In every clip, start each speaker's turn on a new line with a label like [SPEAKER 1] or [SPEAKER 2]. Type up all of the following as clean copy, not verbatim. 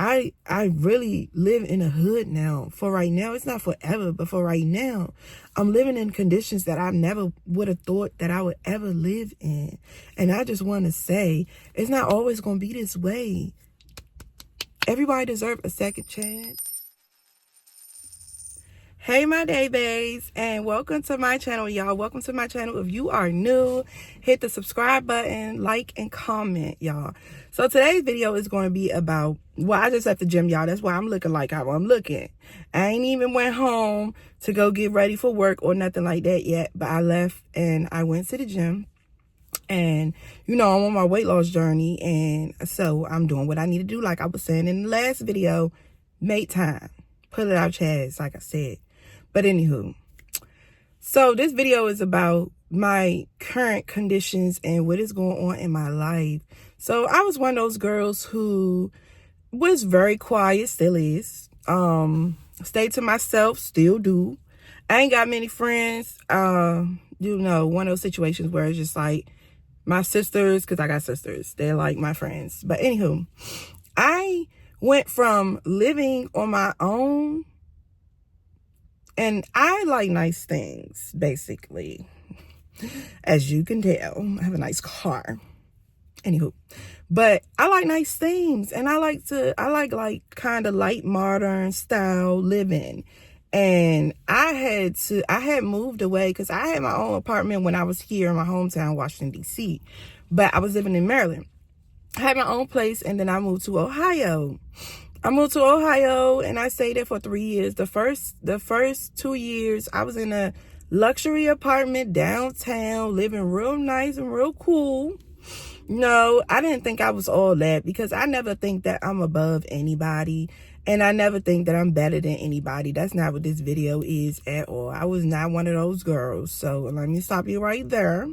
[SPEAKER 1] I really live in a hood now. For right now, it's not forever, but for right now, I'm living in conditions that I never would have thought that I would ever live in. And I just want to say, it's not always going to be this way. Everybody deserves a second chance. Hey my day babes, and welcome to my channel, y'all. Welcome to my channel. If you are new, hit the subscribe button, like and comment, y'all. So today's video is going to be about, well, I just left the gym, y'all. That's why I'm looking like how I'm looking. I ain't even went home to go get ready for work or nothing like that yet, but I left and I went to the gym. And you know, I'm on my weight loss journey, and so I'm doing what I need to do. Like I was saying in the last video, make time, put it out your ass, like I said. But anywho, so this video is about my current conditions and what is going on in my life. So I was one of those girls who was very quiet, still is. Stayed to myself, still do. I ain't got many friends. You know, one of those situations where it's just like my sisters, because I got sisters, they're like my friends. But anywho, I went from living on my own, and I like nice things, basically. As you can tell, I have a nice car. Anywho, but I like nice things, and I like kind of light modern style living. And I had moved away because I had my own apartment when I was here in my hometown, Washington, D.C. But I was living in Maryland. I had my own place, and then I moved to Ohio. And I stayed there for 3 years. The first 2 years, I was in a luxury apartment downtown, living real nice and real cool. No, I didn't think I was all that, because I never think that I'm above anybody, and I never think that I'm better than anybody. That's not what this video is at all. I was not one of those girls. So let me stop you right there.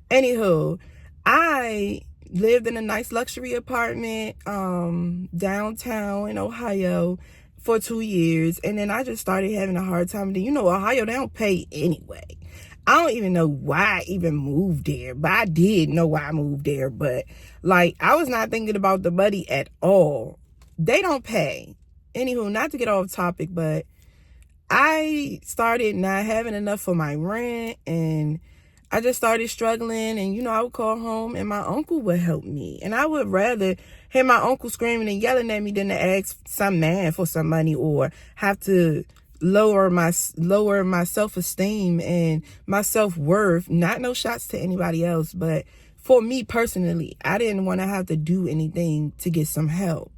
[SPEAKER 1] Anywho, I lived in a nice luxury apartment downtown in Ohio for 2 years, and then I just started having a hard time. You know, Ohio, they don't pay anyway. I don't even know why I even moved there, but I did know why I moved there. But like, I was not thinking about the money at all. They don't pay. Anywho, not to get off topic, but I started not having enough for my rent, and I just started struggling. And, you know, I would call home and my uncle would help me. And I would rather hear my uncle screaming and yelling at me than to ask some man for some money or have to lower my self-esteem and my self-worth. Not no shots to anybody else, but for me personally, I didn't want to have to do anything to get some help.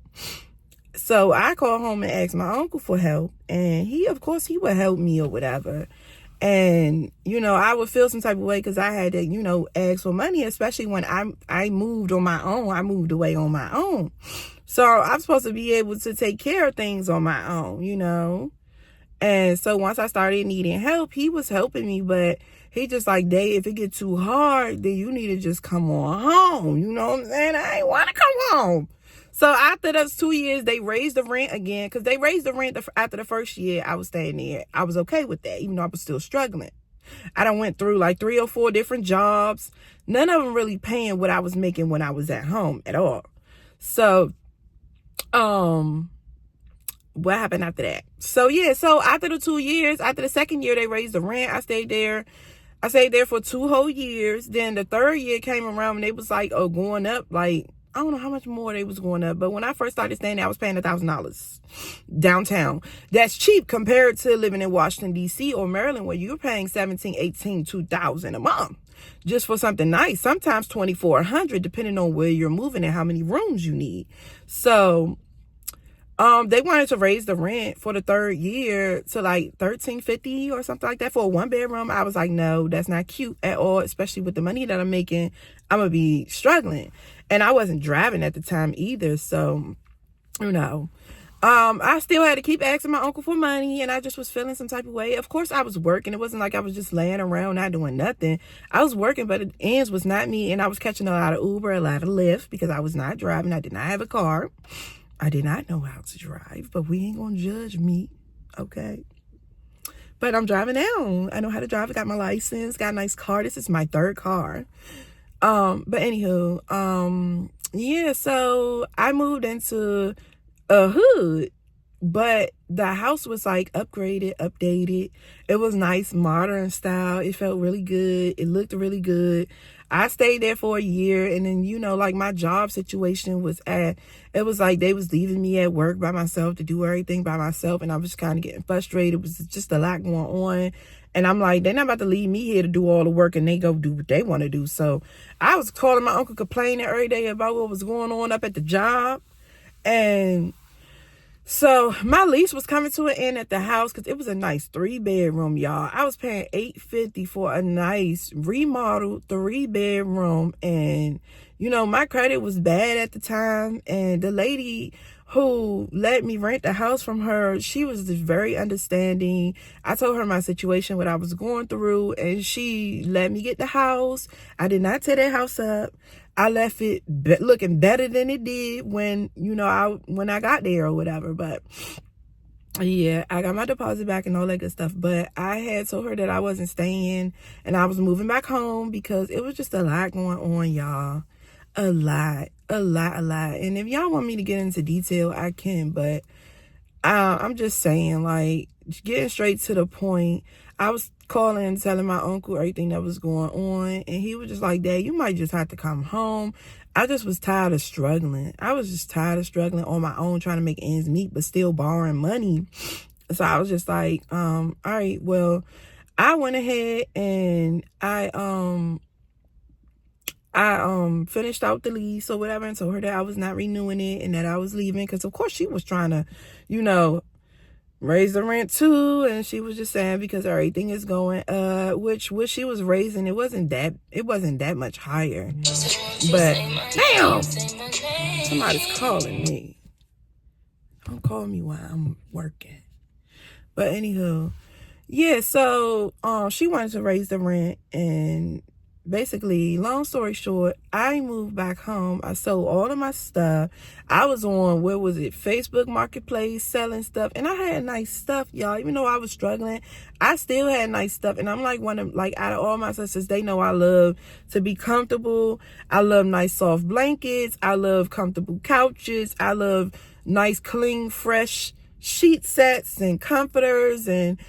[SPEAKER 1] So I called home and asked my uncle for help, and he, of course, he would help me or whatever. And, you know, I would feel some type of way because I had to, you know, ask for money, especially when I moved on my own. I moved away on my own. So I'm supposed to be able to take care of things on my own, you know. And so once I started needing help, he was helping me, but he just like, Day, if it get too hard, then you need to just come on home. You know what I'm saying? I ain't want to come home. So after those 2 years, they raised the rent again, because they raised the rent after the first year I was staying there. I was okay with that, even though I was still struggling. I done went through like 3 or 4 different jobs. None of them really paying what I was making when I was at home at all. So, what happened after that? So yeah, so after the 2 years, after the second year, they raised the rent. I stayed there for 2 whole years. Then the third year came around and they was like, oh, going up, like, I don't know how much more they was going up, but when I first started staying there, I was paying $1,000 downtown. That's cheap compared to living in Washington, D.C. or Maryland, where you're paying $1,700, $1,800, $2,000 a month just for something nice. Sometimes $2,400, depending on where you're moving and how many rooms you need. So they wanted to raise the rent for the third year to like $1,350 or something like that for a 1-bedroom. I was like, no, that's not cute at all, especially with the money that I'm making. I'm gonna be struggling. And I wasn't driving at the time either, so, you know, I still had to keep asking my uncle for money, and I just was feeling some type of way. Of course, I was working. It wasn't like I was just laying around not doing nothing. I was working, but the ends was not me, and I was catching a lot of Uber, a lot of Lyft, because I was not driving. I did not have a car. I did not know how to drive, but we ain't gonna judge me, okay? But I'm driving now. I know how to drive. I got my license, got a nice car. This is my 3rd car. But anywho, yeah, so I moved into a hood, but the house was like upgraded, updated. It was nice, modern style. It felt really good. It looked really good. I stayed there for a year, and then, like my job situation it was like they was leaving me at work by myself to do everything by myself, and I was kind of getting frustrated. It was just a lot going on. And I'm like, they're not about to leave me here to do all the work and they go do what they want to do. So I was calling my uncle, complaining every day about what was going on up at the job. And so my lease was coming to an end at the house because it was a nice 3-bedroom, y'all. I was paying $850 for a nice remodeled 3-bedroom, and my credit was bad at the time. And the lady who let me rent the house from her, she was just very understanding. I told her my situation, what I was going through, and she let me get the house. I did not tear that house up. I left it looking better than it did when I got there or whatever. But yeah, I got my deposit back and all that good stuff. But I had told her that I wasn't staying and I was moving back home because it was just a lot going on, y'all. A lot. And if y'all want me to get into detail, I can. But I'm just saying, like, getting straight to the point. I was calling and telling my uncle everything that was going on, and he was just like, Dad, you might just have to come home. I just was tired of struggling. I was just tired of struggling on my own, trying to make ends meet, but still borrowing money. So I was just like, all right, well, I went ahead and I finished out the lease or whatever and told her that I was not renewing it and that I was leaving, because of course she was trying to, raise the rent too. And she was just saying because everything is going which she was raising, it wasn't that much higher. But damn, somebody's calling me. Don't call me while I'm working. But anywho, yeah, so she wanted to raise the rent, and basically, long story short, I moved back home. I sold all of my stuff. I was on, Facebook Marketplace selling stuff. And I had nice stuff, y'all. Even though I was struggling, I still had nice stuff. And I'm like out of all my sisters, they know I love to be comfortable. I love nice soft blankets. I love comfortable couches. I love nice, clean, fresh sheet sets and comforters and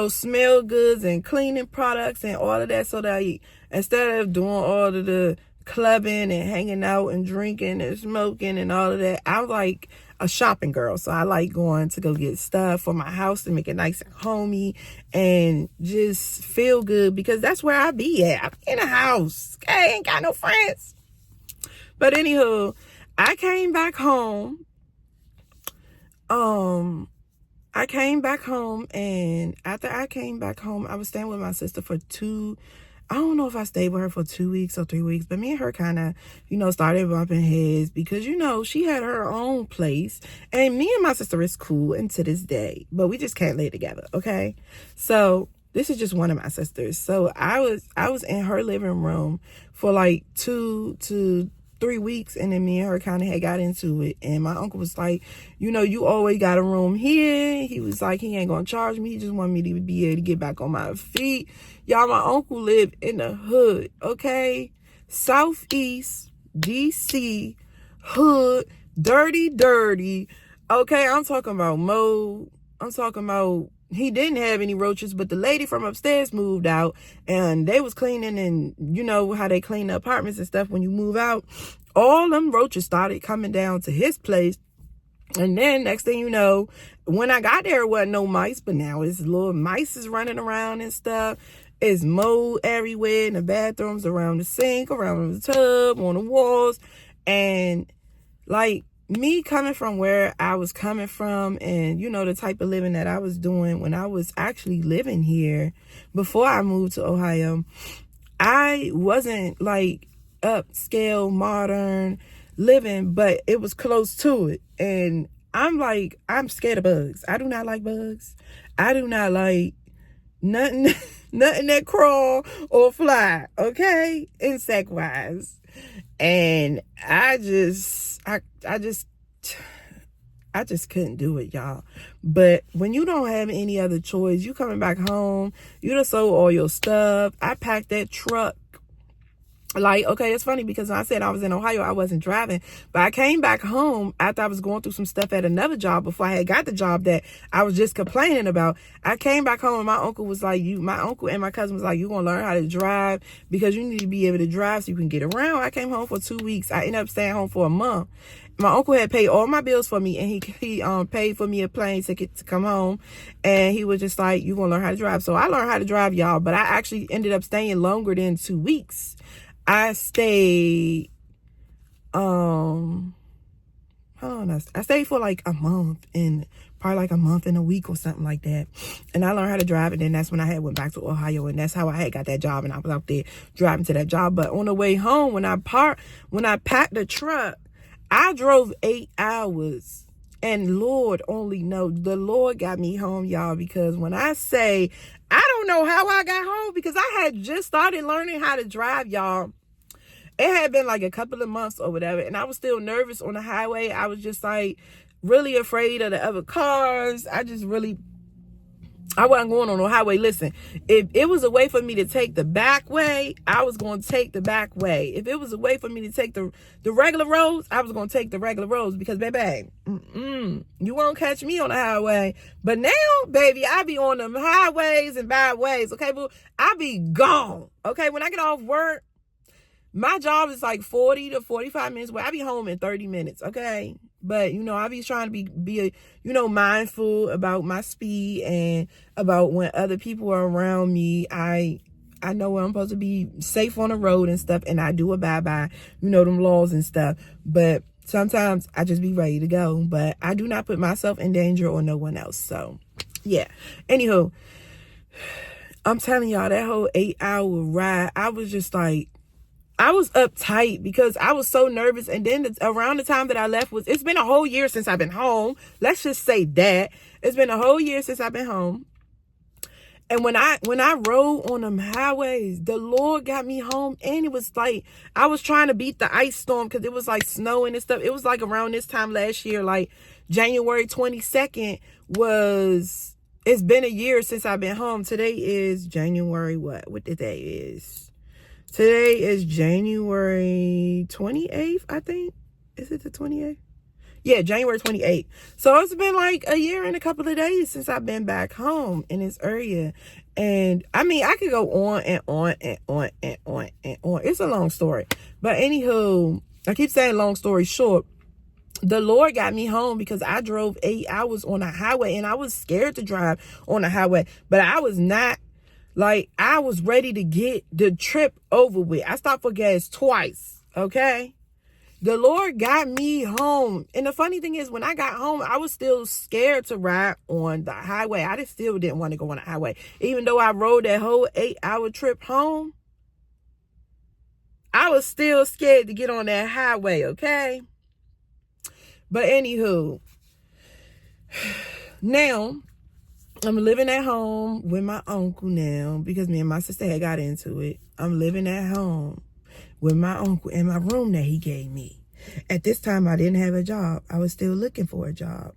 [SPEAKER 1] smell goods and cleaning products and all of that, so that instead of doing all of the clubbing and hanging out and drinking and smoking and all of that, I'm like a shopping girl. So I like going to go get stuff for my house to make it nice and homey and just feel good, because that's where I be at. I'm in a house. Okay, ain't got no friends. But anywho, I came back home. And after I came back home, I was staying with my sister for I don't know if I stayed with her for 2 weeks or 3 weeks, but me and her kind of, started bumping heads because, she had her own place, and me and my sister is cool and to this day, but we just can't live together. Okay. So this is just one of my sisters. So I was in her living room for like 2 to 3 weeks, and then me and her kind of had got into it, and my uncle was like, you always got a room here. He was like, he ain't gonna charge me, he just want me to be able to get back on my feet. Y'all, my uncle lived in the hood, okay? Southeast DC hood, dirty, okay? I'm talking about mold. I'm talking about, he didn't have any roaches, but the lady from upstairs moved out, and they was cleaning, and you know how they clean the apartments and stuff when you move out. All them roaches started coming down to his place. And then next thing you know, when I got there, it wasn't no mice, but now it's little mice is running around and stuff. It's mold everywhere in the bathrooms, around the sink, around the tub, on the walls. And like, me coming from where I was coming from, and the type of living that I was doing when I was actually living here before I moved to Ohio, I wasn't like upscale, modern living, but it was close to it. And I'm scared of bugs. I do not like bugs. I do not like nothing that crawl or fly, okay, insect wise. And I just couldn't do it, y'all. But when you don't have any other choice, you coming back home, you done sold all your stuff. I packed that truck Like, okay, it's funny because when I said I was in Ohio, I wasn't driving, but I came back home after I was going through some stuff at another job before I had got the job that I was just complaining about. I came back home and my uncle was like, my uncle and my cousin was like, you gonna learn how to drive because you need to be able to drive so you can get around. I came home for 2 weeks. I ended up staying home for a month. My uncle had paid all my bills for me, and he paid for me a plane ticket to come home, and he was just like, you gonna learn how to drive. So I learned how to drive, y'all, but I actually ended up staying longer than 2 weeks. I stayed, hold on, I stayed for like a month, and probably like a month and a week or something like that. And I learned how to drive, and then that's when I went back to Ohio, and that's how I had got that job, and I was out there driving to that job. But on the way home, when I packed the truck, I drove 8 hours. And Lord only knows, the Lord got me home, y'all, because when I say, I don't know how I got home, because I had just started learning how to drive, y'all. It had been like a couple of months or whatever, and I was still nervous on the highway. I was just like really afraid of the other cars. I wasn't going on the highway. Listen, if it was a way for me to take the back way, I was going to take the back way. If it was a way for me to take the regular roads, I was going to take the regular roads, because, baby, you won't catch me on the highway. But now, baby, I be on them highways and byways, okay, boo? I be gone, okay? When I get off work, my job is like 40 to 45 minutes away. I be home in 30 minutes, okay? But, I be trying to be mindful about my speed and about when other people are around me. I know where I'm supposed to be safe on the road and stuff, and I do abide by, them laws and stuff. But sometimes I just be ready to go. But I do not put myself in danger or no one else. So, yeah. Anywho, I'm telling y'all, that whole 8-hour ride, I was just like, I was uptight because I was so nervous. And then around the time that I left it's been a whole year since I've been home. Let's just say that. It's been a whole year since I've been home. And when I rode on them highways, the Lord got me home. And it was like, I was trying to beat the ice storm because it was like snowing and stuff. It was like around this time last year, like January 22nd it's been a year since I've been home. Today is January, what the day is? Today is January 28th, I think. Is it the 28th? Yeah, January 28th. So it's been like a year and a couple of days since I've been back home in this area. And I mean, I could go on and on and on and on and on. It's a long story. But anywho, I keep saying long story short. The Lord got me home because I drove 8 hours on a highway, and I was scared to drive on a highway. But I was not. Like, I was ready to get the trip over with. I stopped for gas twice, okay? The Lord got me home. And the funny thing is, when I got home, I was still scared to ride on the highway. I still didn't want to go on the highway. Even though I rode that whole 8-hour trip home, I was still scared to get on that highway, okay? But anywho, now I'm living at home with my uncle now because me and my sister had got into it. I'm living at home with my uncle in my room that he gave me. At this time, I didn't have a job. I was still looking for a job.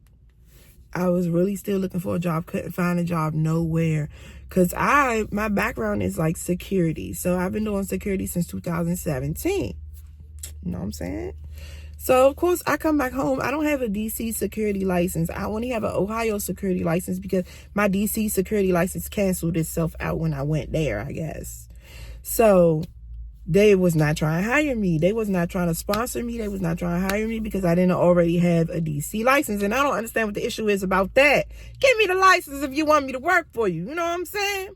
[SPEAKER 1] I was really still looking for a job. Couldn't find a job nowhere. Because my background is like security. So I've been doing security since 2017. You know what I'm saying? So, of course, I come back home. I don't have a DC security license. I only have an Ohio security license because my DC security license canceled itself out when I went there, I guess. So, they was not trying to hire me. They was not trying to sponsor me. They was not trying to hire me because I didn't already have a DC license. And I don't understand what the issue is about that. Give me the license if you want me to work for you. You know what I'm saying?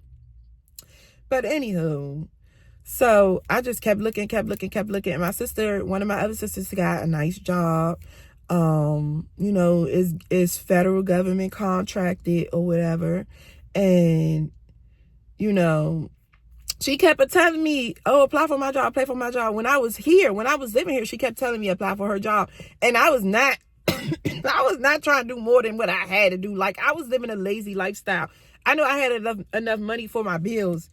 [SPEAKER 1] But anywho, so I just kept looking. And my sister, one of my other sisters, got a nice job. Is federal government contracted or whatever. And, she kept telling me, oh, apply for my job. When I was living here, she kept telling me apply for her job. And I was not, I was not trying to do more than what I had to do. Like, I was living a lazy lifestyle. I knew I had enough money for my bills.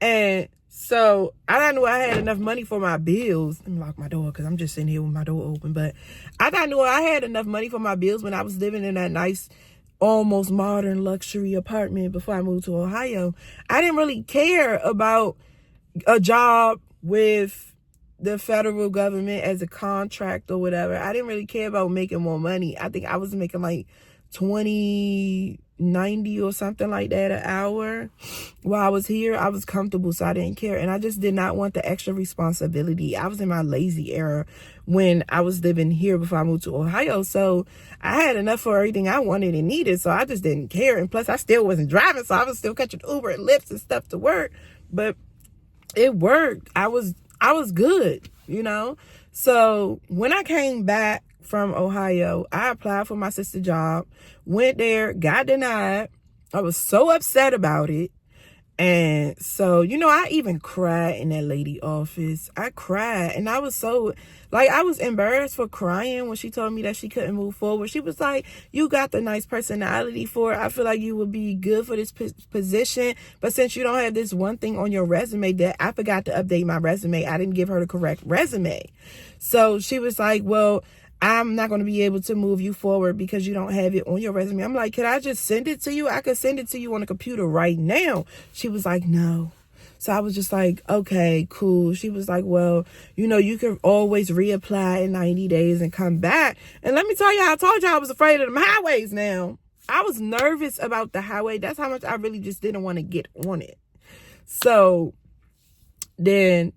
[SPEAKER 1] And so I knew I had enough money for my bills. Let me lock my door because I'm just sitting here with my door open. But I knew I had enough money for my bills when I was living in that nice, almost modern luxury apartment before I moved to Ohio. I didn't really care about a job with the federal government as a contract or whatever. I didn't really care about making more money. I think I was making like $20.90 or something like that an hour. While I was here, I was comfortable, so I didn't care. And I just did not want the extra responsibility. I was in my lazy era when I was living here before I moved to Ohio. So I had enough for everything I wanted and needed. So I just didn't care. And plus, I still wasn't driving. So I was still catching Uber and Lyfts and stuff to work. But it worked. I was good, you know? So when I came back from Ohio, I applied for my sister's job, went there, got denied. I was so upset about it. And so, you know, I even cried in that lady office. I cried, and I was so, like, I was embarrassed for crying when she told me that she couldn't move forward. She was like, you got the nice personality for it. I feel like you would be good for this position. But since you don't have this one thing on your resume, that I forgot to update my resume. I didn't give her the correct resume. So she was like, well, I'm not going to be able to move you forward because you don't have it on your resume. I'm like, can I just send it to you? I could send it to you on the computer right now. She was like, no. So I was just like, okay, cool. She was like, well, you know, you can always reapply in 90 days and come back. And let me tell you, I told you I was afraid of them highways now. I was nervous about the highway. That's how much I really just didn't want to get on it. So then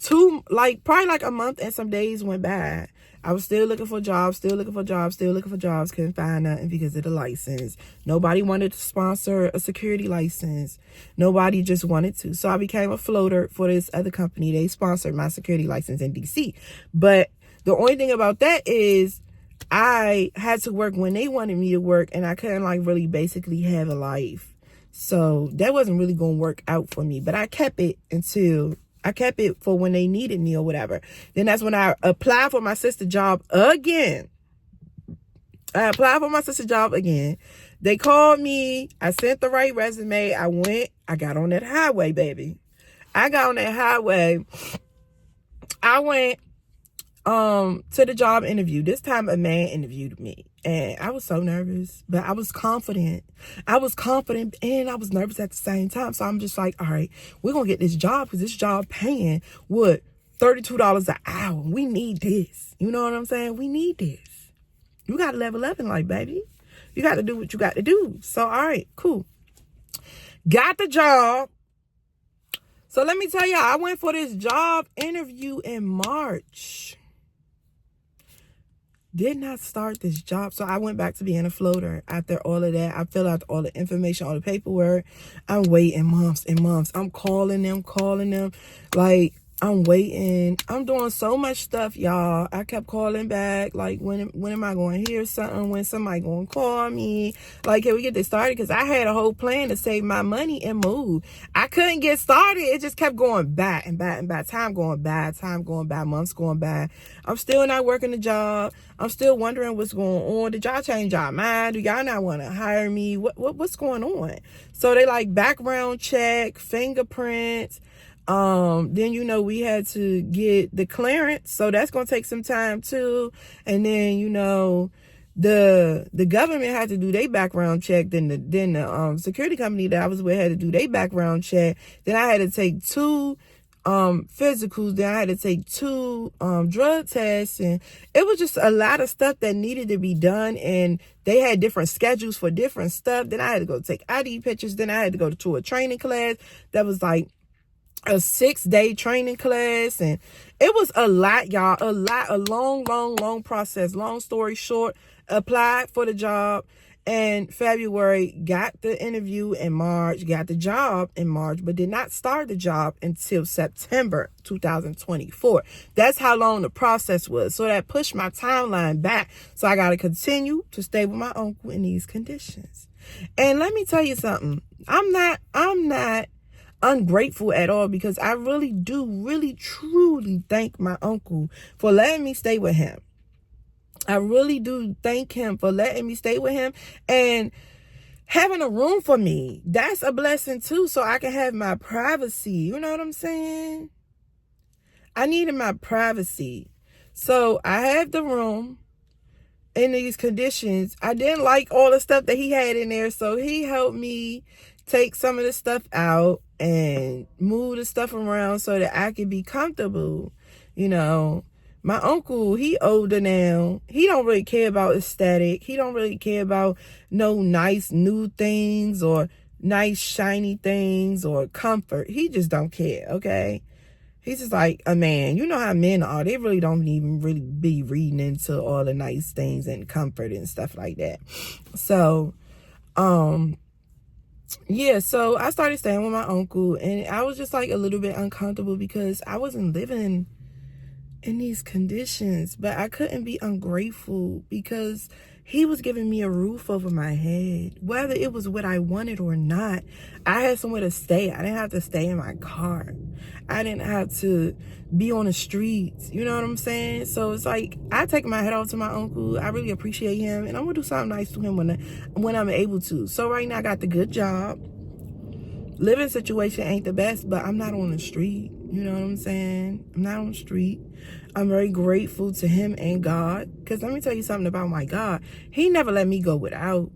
[SPEAKER 1] probably like a month and some days went by. I was still looking for jobs, couldn't find nothing because of the license. Nobody wanted to sponsor a security license. Nobody just wanted to. So I became a floater for this other company. They sponsored my security license in DC. But the only thing about that is I had to work when they wanted me to work, and I couldn't like really basically have a life. So that wasn't really going to work out for me. But I kept it for when they needed me or whatever. Then that's when I applied for my sister's job again. They called me. I sent the right resume. I got on that highway, baby. I went to the job interview. This time a man interviewed me, and I was so nervous, but I was confident and I was nervous at the same time. So I'm just like, all right, we're gonna get this job because this job paying what, $32 an hour. We need this. You know what I'm saying? We need this. You got to level up in life, baby. You got to do what you got to do. So all right, cool. Got the job. So let me tell y'all, I went for this job interview in March. Did not start this job. So I went back to being a floater after all of that. I filled out all the information, all the paperwork. I'm waiting months and months. I'm calling them. Like, I'm waiting. I'm doing so much stuff, y'all. I kept calling back. Like, when am I going to hear something? When somebody going to call me? Like, can we get this started? Because I had a whole plan to save my money and move. I couldn't get started. It just kept going back and back and back. Time going by, months going by. I'm still not working the job. I'm still wondering what's going on. Did y'all change y'all mind? Do y'all not want to hire me? What's going on? So they like background check, fingerprints. Then, you know, we had to get the clearance. So that's going to take some time too. And then, you know, the government had to do their background check. Then the security company that I was with had to do their background check. Then I had to take 2 physicals. Then I had to take 2 drug tests. And it was just a lot of stuff that needed to be done. And they had different schedules for different stuff. Then I had to go take ID pictures. Then I had to go to a training class that was like a 6-day training class, and it was a lot, y'all. A long process. Long story short, applied for the job in February, got the interview in March, got the job in March, but did not start the job until September 2024. That's how long the process was. So that pushed my timeline back. So I got to continue to stay with my uncle in these conditions. And let me tell you something. I'm not ungrateful at all, because I really truly thank my uncle for letting me stay with him. I really do thank him for letting me stay with him and having a room for me. That's a blessing too, so I can have my privacy. You know what I'm saying? I needed my privacy. So I had the room in these conditions. I didn't like all the stuff that he had in there, so he helped me take some of the stuff out and move the stuff around so that I could be comfortable. You know, my uncle, he older now. He don't really care about aesthetic. He don't really care about no nice new things or nice shiny things or comfort. He just don't care, okay? He's just like a man. You know how men are. They really don't even really be reading into all the nice things and comfort and stuff like that. So, yeah, so I started staying with my uncle, and I was just like a little bit uncomfortable because I wasn't living in these conditions, but I couldn't be ungrateful because he was giving me a roof over my head. Whether it was what I wanted or not, I had somewhere to stay. I didn't have to stay in my car. I didn't have to be on the streets. You know what I'm saying? So it's like, I take my head off to my uncle. I really appreciate him, and I'm gonna do something nice to him when I'm able to. So right now I got the good job. Living situation ain't the best, but I'm not on the street. You know what I'm saying? I'm not on the street. I'm very grateful to him and God. Because let me tell you something about my God. He never let me go without,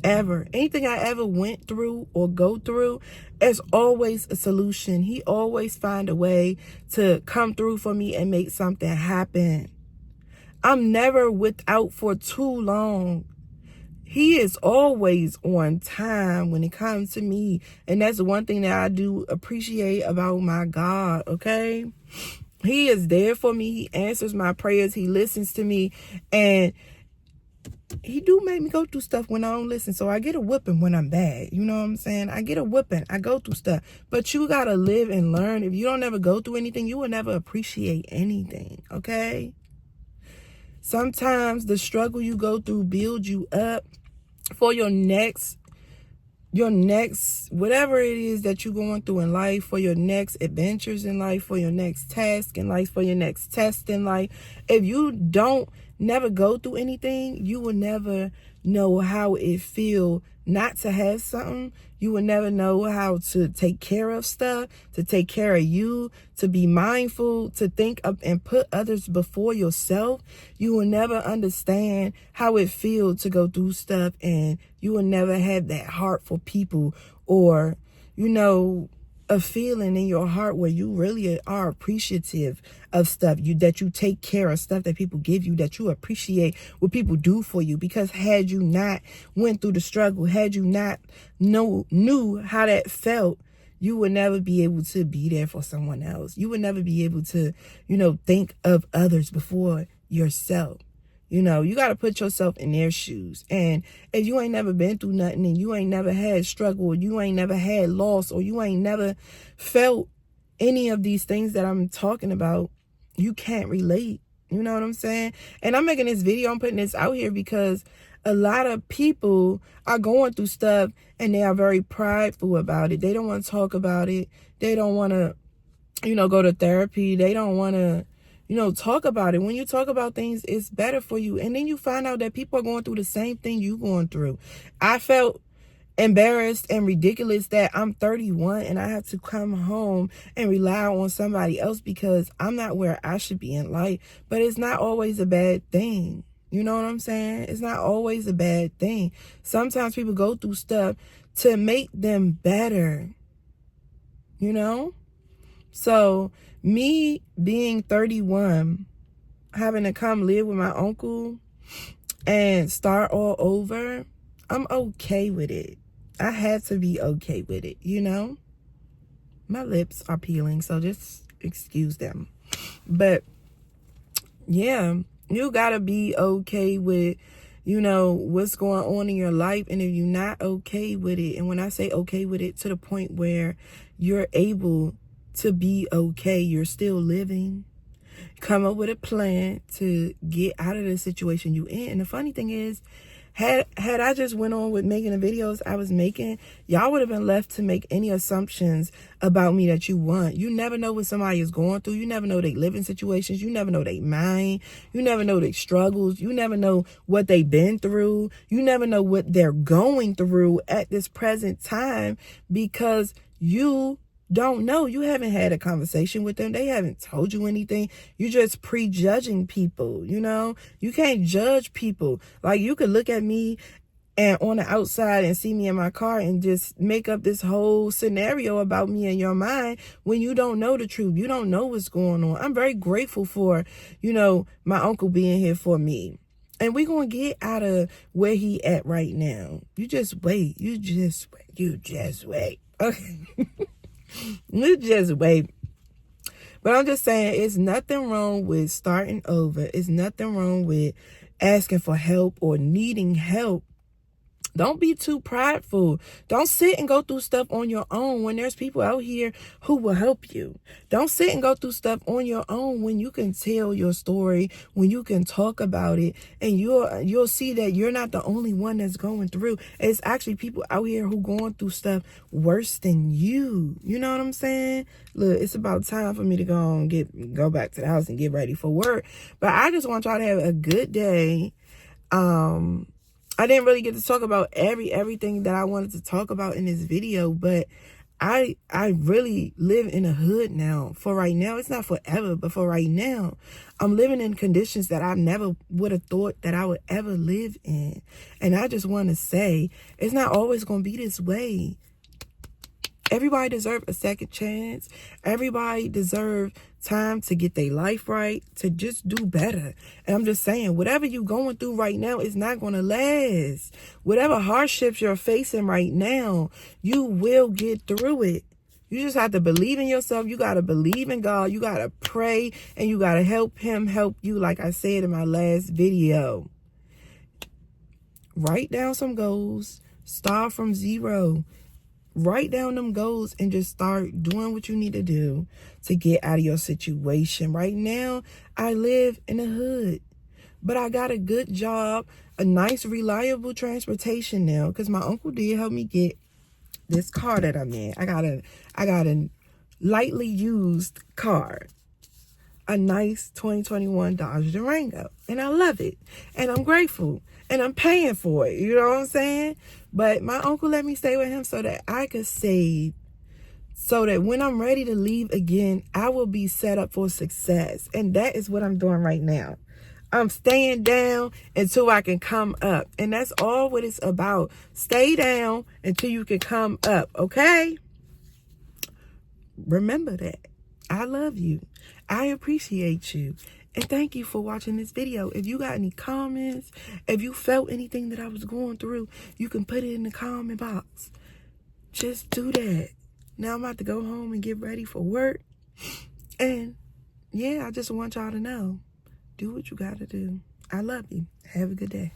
[SPEAKER 1] ever. Anything I ever went through or go through, there's always a solution. He always find a way to come through for me and make something happen. I'm never without for too long. He is always on time when it comes to me. And that's the one thing that I do appreciate about my God, okay? He is there for me. He answers my prayers. He listens to me. And he do make me go through stuff when I don't listen. So I get a whipping when I'm bad. You know what I'm saying? I get a whipping. I go through stuff. But you got to live and learn. If you don't ever go through anything, you will never appreciate anything, okay? Sometimes the struggle you go through builds you up for your next whatever it is that you're going through in life, for your next adventures in life, for your next task in life, for your next test in life. If you don't never go through anything, you will never know how it feel not to have something. You will never know how to take care of stuff, to take care of you, to be mindful, to think of and put others before yourself. You will never understand how it feels to go through stuff, and you will never have that heart for people, or, you know, a feeling in your heart where you really are appreciative of stuff, that you take care of stuff that people give you, that you appreciate what people do for you. Because had you not went through the struggle, had you not knew how that felt, you would never be able to be there for someone else. You would never be able to, you know, think of others before yourself. You know, you got to put yourself in their shoes. And if you ain't never been through nothing, and you ain't never had struggle, or you ain't never had loss, or you ain't never felt any of these things that I'm talking about, you can't relate. You know what I'm saying? And I'm making this video, I'm putting this out here because a lot of people are going through stuff and they are very prideful about it. They don't want to talk about it. They don't want to, you know, go to therapy. They don't want to, you know, talk about it. When you talk about things, it's better for you. And then you find out that people are going through the same thing you're going through. I felt embarrassed and ridiculous that I'm 31 and I have to come home and rely on somebody else because I'm not where I should be in life. But it's not always a bad thing. You know what I'm saying? It's not always a bad thing. Sometimes people go through stuff to make them better. You know? So me being 31, having to come live with my uncle and start all over, I'm okay with it. I had to be okay with it, you know? My lips are peeling, so just excuse them. But yeah, you gotta be okay with, you know, what's going on in your life. And if you're not okay with it, and when I say okay with it, to the point where you're able to be okay, you're still living, come up with a plan to get out of the situation you in. And the funny thing is, had I just went on with making the videos I was making, y'all would have been left to make any assumptions about me that you want. You never know what somebody is going through. You never know their living situations. You never know their mind. You never know their struggles. You never know what they've been through. You never know what they're going through at this present time, because you don't know. You haven't had a conversation with them. They haven't told you anything. You're just prejudging people, you know? You can't judge people. Like, you could look at me and on the outside and see me in my car and just make up this whole scenario about me in your mind when you don't know the truth. You don't know what's going on. I'm very grateful for, my uncle being here for me. And we're going to get out of where he at right now. You just wait. You just wait. You just wait. Okay. You just wait. But I'm just saying, it's nothing wrong with starting over. It's nothing wrong with asking for help or needing help. Don't be too prideful. Don't sit and go through stuff on your own when there's people out here who will help you. Don't sit and go through stuff on your own when you can tell your story, when you can talk about it, and you'll see that you're not the only one that's going through. It's actually people out here who going through stuff worse than you. You know what I'm saying? Look, it's about time for me to go back to the house and get ready for work. But I just want y'all to have a good day. I didn't really get to talk about everything that I wanted to talk about in this video, but I really live in a hood now. For right now, it's not forever, but for right now, I'm living in conditions that I never would have thought that I would ever live in. And I just want to say, it's not always going to be this way. Everybody deserves a second chance. Everybody deserves time to get their life right, to just do better. And I'm just saying, whatever you're going through right now is not going to last. Whatever hardships you're facing right now, you will get through it. You just have to believe in yourself. You got to believe in God. You got to pray, and you got to help him help you, like I said in my last video. Write down some goals. Start from zero. Write down them goals and just start doing what you need to do to get out of your situation. Right now, I live in the hood, but I got a good job, a nice, reliable transportation now, because my uncle did help me get this car that I'm in. I got a lightly used car, a nice 2021 Dodge Durango, and I love it, and I'm grateful, and I'm paying for it. You know what I'm saying? But my uncle let me stay with him so that I could save, so that when I'm ready to leave again, I will be set up for success. And that is what I'm doing right now. I'm staying down until I can come up. And that's all what it's about. Stay down until you can come up, okay? Remember that. I love you. I appreciate you. And thank you for watching this video. If you got any comments, if you felt anything that I was going through, you can put it in the comment box. Just do that. Now I'm about to go home and get ready for work. And yeah, I just want y'all to know, do what you got to do. I love you. Have a good day.